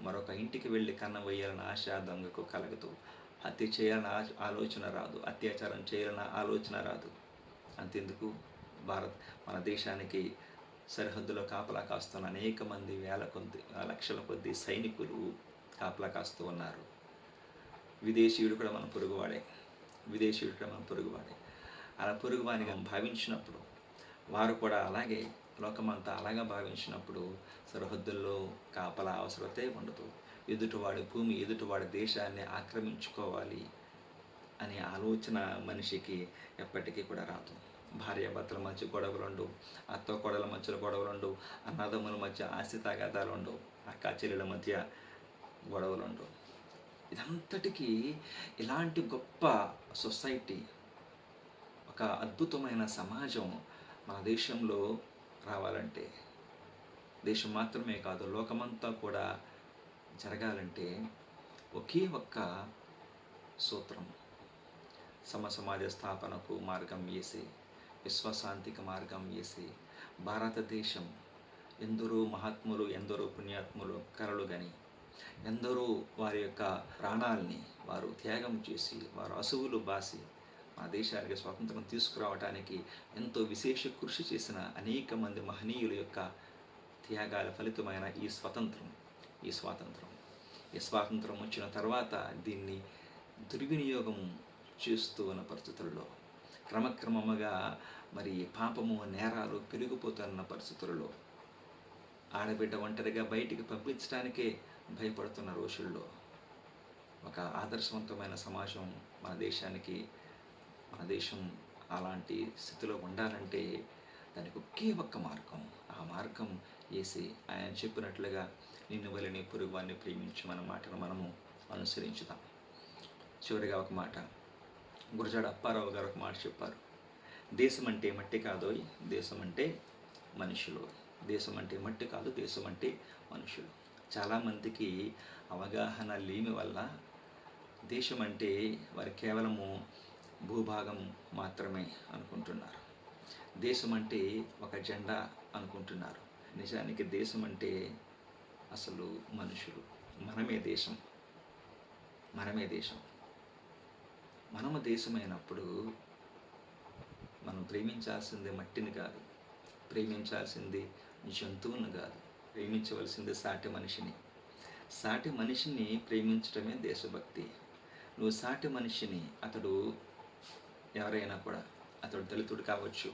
మరొక ఇంటికి వెళ్ళి కన్నం వేయాలన్న ఆశ దొంగకు కలగదు. హత్య చేయాలన్న ఆలోచన రాదు, అత్యాచారం చేయాలన్న ఆలోచన రాదు. అంతెందుకు, మన దేశానికి సరిహద్దులో కాపలా కాస్తున్న అనేక మంది లక్షల కొద్ది సైనికులు కాపలా కాస్తూ ఉన్నారు. విదేశీయుడు కూడా మన పొరుగువాడే. అలా పొరుగువానిగా భావించినప్పుడు, వారు కూడా అలాగే లోకమంతా అలాగా భావించినప్పుడు సరిహద్దుల్లో కాపలా అవసరతే ఉండదు. ఎదుటివాడి భూమి, ఎదుటివాడి దేశాన్ని ఆక్రమించుకోవాలి అనే ఆలోచన మనిషికి ఎప్పటికీ కూడా రాదు. భార్యాభర్తల మధ్య గొడవలుండు, అత్త కోడల మధ్యలో గొడవలుండు, అన్నదమ్ముల మధ్య ఆస్తి తగాదాలుండు, అక్కా చెల్లెల మధ్య గొడవలుండు. ఇదంతటికీ ఇలాంటి గొప్ప సొసైటీ, ఒక అద్భుతమైన సమాజం మన దేశంలో రావాలంటే, దేశం మాత్రమే కాదు లోకమంతా కూడా జరగాలంటే ఒకే ఒక్క సూత్రం: సమాజ స్థాపనకు మార్గం వేసి, విశ్వశాంతికి మార్గం వేసి, భారతదేశం ఎందరో మహాత్ములు, ఎందరో పుణ్యాత్ములు కలలుగని, ఎందరో వారి యొక్క ప్రాణాలని వారు త్యాగం చేసి, వారు అసువులు బాసి మన దేశానికి స్వాతంత్రం తీసుకురావడానికి ఎంతో విశేష కృషి చేసిన అనేక మంది మహనీయుల యొక్క త్యాగాల ఫలితమైన ఈ స్వాతంత్రం వచ్చిన తర్వాత దీన్ని దుర్వినియోగం చేస్తూ ఉన్న పరిస్థితుల్లో, క్రమక్రమముగా మరి పాపము, నేరాలు పెరిగిపోతున్న పరిస్థితుల్లో, ఆడబిడ్డ ఒంటరిగా బయటికి పంపించడానికే భయపడుతున్న రోజుల్లో ఒక ఆదర్శవంతమైన సమాజం మన దేశం అలాంటి స్థితిలో ఉండాలంటే దానికి ఒకే ఒక్క మార్గం. ఆ మార్గం వేసి ఆయన చెప్పినట్లుగా నిన్ను వలె నీ పొరుగువాన్ని ప్రేమించమన్న మాటను మనము అనుసరించుదాం. చివరిగా ఒక మాట, గురజాడ అప్పారావు గారు ఒక మాట చెప్పారు: దేశం అంటే మట్టి కాదోయ్, దేశం అంటే మనుషులు. దేశం అంటే మట్టి కాదు, దేశం అంటే మనుషులు. చాలామందికి అవగాహన లేని వల్ల దేశం అంటే వారు కేవలము భూభాగం మాత్రమే అనుకుంటున్నారు. దేశం అంటే ఒక జెండా అనుకుంటున్నారు. నిజానికి దేశం అంటే అసలు మనుషులు. మనమే దేశం. మనము దేశమైనప్పుడు మనం ప్రేమించాల్సింది మట్టిని కాదు, ప్రేమించాల్సింది జంతువులను కాదు, ప్రేమించవలసింది సాటి మనిషిని ప్రేమించడమే దేశభక్తి. నువ్వు సాటి మనిషిని, అతడు ఎవరైనా కూడా, అతడు దళితుడు కావచ్చు,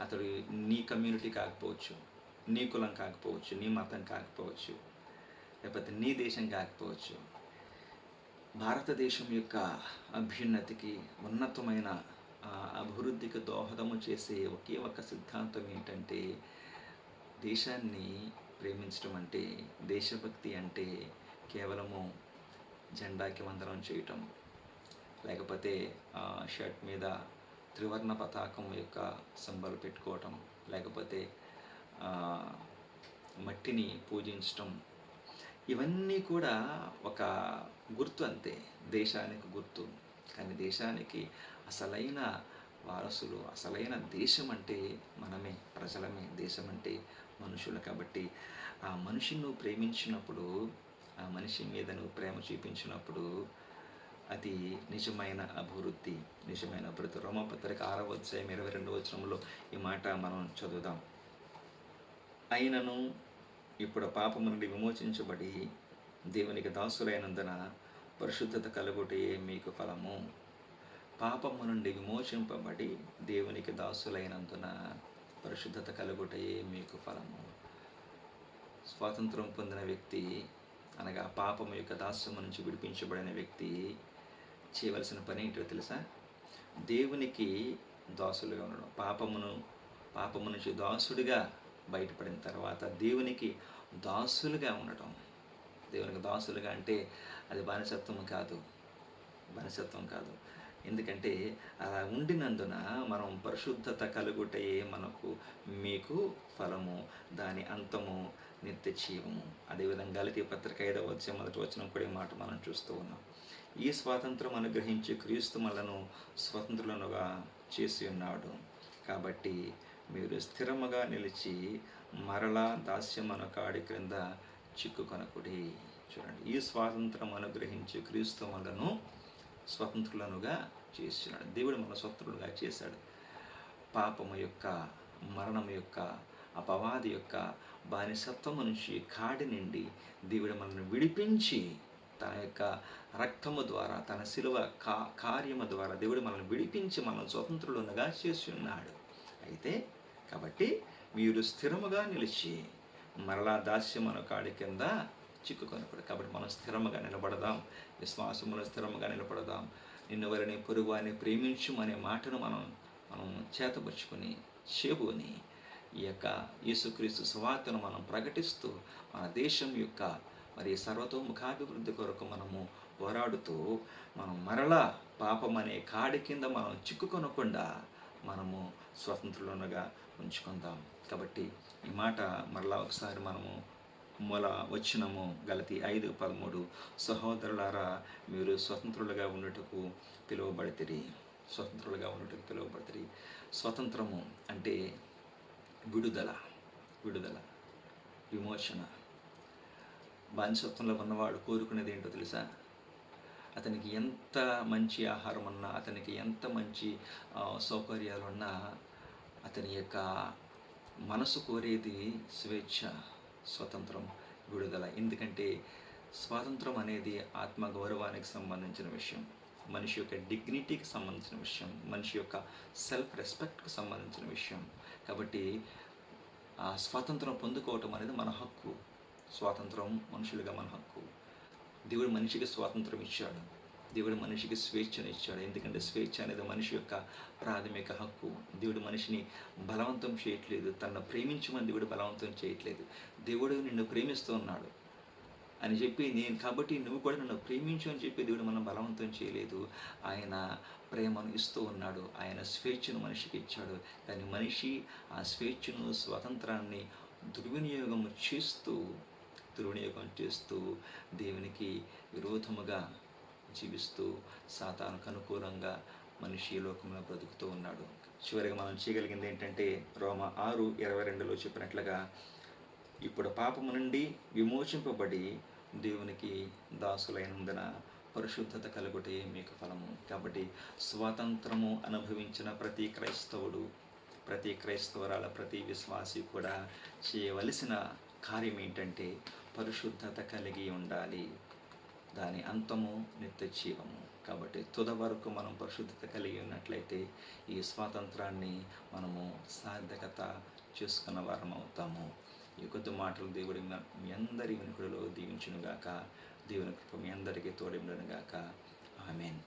అతడు నీ కమ్యూనిటీ కాకపోవచ్చు, నీ కులం కాకపోవచ్చు, నీ మతం కాకపోవచ్చు, లేకపోతే నీ దేశం కాకపోవచ్చు. భారతదేశం యొక్క అభ్యున్నతికి, ఉన్నతమైన అభివృద్ధికి దోహదము చేసే ఒకే ఒక సిద్ధాంతం ఏంటంటే, దేశాన్ని ప్రేమించడం అంటే, దేశభక్తి అంటే కేవలము జెండాకి వందనం చేయటం, లేకపోతే షర్ట్ మీద త్రివర్ణ పతాకం యొక్క సింబల్ పెట్టుకోవటం, లేకపోతే మట్టిని పూజించటం, ఇవన్నీ కూడా ఒక గుర్తు అంతే, దేశానికి గుర్తు. కానీ దేశానికి అసలైన వారసులు, అసలైన దేశం అంటే మనమే, ప్రజలమే. దేశం అంటే మనుషులు. కాబట్టి ఆ మనిషిని నువ్వు ప్రేమించినప్పుడు, ఆ మనిషి మీద నువ్వు ప్రేమ చూపించినప్పుడు అది నిజమైన అభివృద్ధి, నిజమైన అభివృద్ధి. రోమపత్రిక 6వ అధ్యాయం 22వ వచనంలో ఈ మాట మనం చదువుదాం. అయినను ఇప్పుడు పాపము నుండి విమోచించబడి దేవునికి దాసులైనందున పరిశుద్ధత కలుగుటయే మీకు ఫలము. పాపము నుండి విమోచింపబడి దేవునికి దాసులైనందున పరిశుద్ధత కలుగుటయే మీకు ఫలము. స్వాతంత్రం పొందిన వ్యక్తి, అనగా పాపము యొక్క దాస్యము నుంచి విడిపించబడిన వ్యక్తి చేయవలసిన పని ఏంటో తెలుసా? దేవునికి దాసులుగా ఉండడం. పాపము నుంచి దాసుడిగా బయటపడిన తర్వాత దేవునికి దాసులుగా ఉండటం. దేవునికి దాసులుగా అంటే అది బానిసత్వం కాదు. ఎందుకంటే అలా ఉండినందున మనం పరిశుద్ధత కలుగుటయే మీకు ఫలము, దాని అంతము నిత్య జీవము. అదేవిధంగా గలతీ పత్రిక 5వ అధ్యాయం 1వ వచనం కూడా ఈ మాట మనం చూస్తూ ఉన్నాం. ఈ స్వాతంత్రం అనుగ్రహించి క్రీస్తు మనలను స్వతంత్రులనుగా చేసి ఉన్నాడు. కాబట్టి మీరు స్థిరముగా నిలిచి మరలా దాస్యమను కాడి క్రింద చిక్కుకొనకుడి. చూడండి, ఈ స్వాతంత్రం అనుగ్రహించి క్రీస్తు మనలను స్వతంత్రులనుగా చేస్తున్నాడు. దేవుడు మన స్వతంత్రులుగా చేశాడు. పాపము యొక్క, మరణము యొక్క, అపవాది యొక్క బానిసత్వము నుంచి, కాడి నుండి దేవుడు మనల్ని విడిపించి తన యొక్క రక్తము ద్వారా, తన శిలువ కార్యము ద్వారా దేవుడు మనల్ని విడిపించి మనల్ని స్వతంత్రులుగా చేసి ఉన్నాడు. అయితే కాబట్టి మీరు స్థిరముగా నిలిచి మరలా దాస్యమను కాడి కింద చిక్కుకొనకూడదు. కాబట్టి మనం స్థిరముగా నిలబడదాం, విశ్వాసములో స్థిరముగా నిలబడదాం. నిన్ను వారిని పొరుగు వారిని ప్రేమించుమనే మాటను మనం చేతపరుచుకొని చెబుని ఈ యొక్క యేసుక్రీస్తు సువార్తను మనం ప్రకటిస్తూ మన దేశం యొక్క మరి సర్వతోముఖాభివృద్ధి కొరకు మనము పోరాడుతూ మనం మరలా పాపం అనే కాడి కింద మనం చిక్కుకొనకుండా మనము స్వతంత్రులుగా ఉంచుకుందాం. కాబట్టి ఈ మాట మరలా ఒకసారి మనము వచ్చినము గలతీ 5:13. సహోదరులారా, మీరు స్వతంత్రులుగా ఉండుటకు పిలువబడితిరి. స్వతంత్రము అంటే విడుదల, విమోచన. బానిసత్వంలో ఉన్నవాడు కోరుకునేది ఏంటో తెలుసా? అతనికి ఎంత మంచి ఆహారం ఉన్నా, అతనికి ఎంత మంచి సౌకర్యాలు ఉన్నా, అతని యొక్క మనసు కోరేది స్వేచ్ఛ, స్వతంత్రం, విడుదల. ఎందుకంటే స్వాతంత్రం అనేది ఆత్మగౌరవానికి సంబంధించిన విషయం, మనిషి యొక్క డిగ్నిటీకి సంబంధించిన విషయం, మనిషి యొక్క సెల్ఫ్ రెస్పెక్ట్కి సంబంధించిన విషయం. కాబట్టి ఆ స్వాతంత్రం పొందుకోవటం అనేది మన హక్కు. స్వాతంత్రం మనుషులుగా మన హక్కు. దేవుడు మనిషికి స్వాతంత్రం ఇచ్చాడు, దేవుడు మనిషికి స్వేచ్ఛను ఇచ్చాడు. ఎందుకంటే స్వేచ్ఛ అనేది మనిషి యొక్క ప్రాథమిక హక్కు. దేవుడు మనిషిని బలవంతం చేయట్లేదు, తనను ప్రేమించమని దేవుడు బలవంతం చేయట్లేదు. దేవుడు నిన్ను ప్రేమిస్తూ ఉన్నాడు అని చెప్పి కాబట్టి నువ్వు కూడా నన్ను ప్రేమించు అని చెప్పి దేవుడు మనం బలవంతం చేయలేదు. ఆయన ప్రేమను ఇస్తూ ఉన్నాడు, ఆయన స్వేచ్ఛను మనిషికి ఇచ్చాడు. కానీ మనిషి ఆ స్వేచ్ఛను, స్వాతంత్రాన్ని దుర్వినియోగం చేస్తూ దేవునికి విరోధముగా జీవిస్తూ సాతానుకు అనుకూలంగా మనిషి లోకంలో బ్రతుకుతూ ఉన్నాడు. చివరిగా మనం చేయగలిగింది ఏంటంటే, రోమా 6:22లో చెప్పినట్లుగా, ఇప్పుడు పాపము నుండి విమోచింపబడి దేవునికి దాసులైనందున పరిశుద్ధత కలుగుటే మీకు ఫలము. కాబట్టి స్వాతంత్రము అనుభవించిన ప్రతి క్రైస్తవుడు, ప్రతి క్రైస్తవరాల, ప్రతి విశ్వాసి కూడా చేయవలసిన కార్యం ఏంటంటే పరిశుద్ధత కలిగి ఉండాలి. దాని అంతము నిత్య జీవము. కాబట్టి తుద వరకు మనం పరిశుద్ధత కలిగి ఉన్నట్లయితే ఈ స్వాతంత్రాన్ని మనము సార్థకత చేసుకున్న వారం అవుతాము. ఈ కొద్ది మాటలు దేవుడి మీ అందరి వెనుకలో దీవించునుగాక. దేవుని కృప మీ అందరికీ తోడైండునుగాక. ఆమేన్.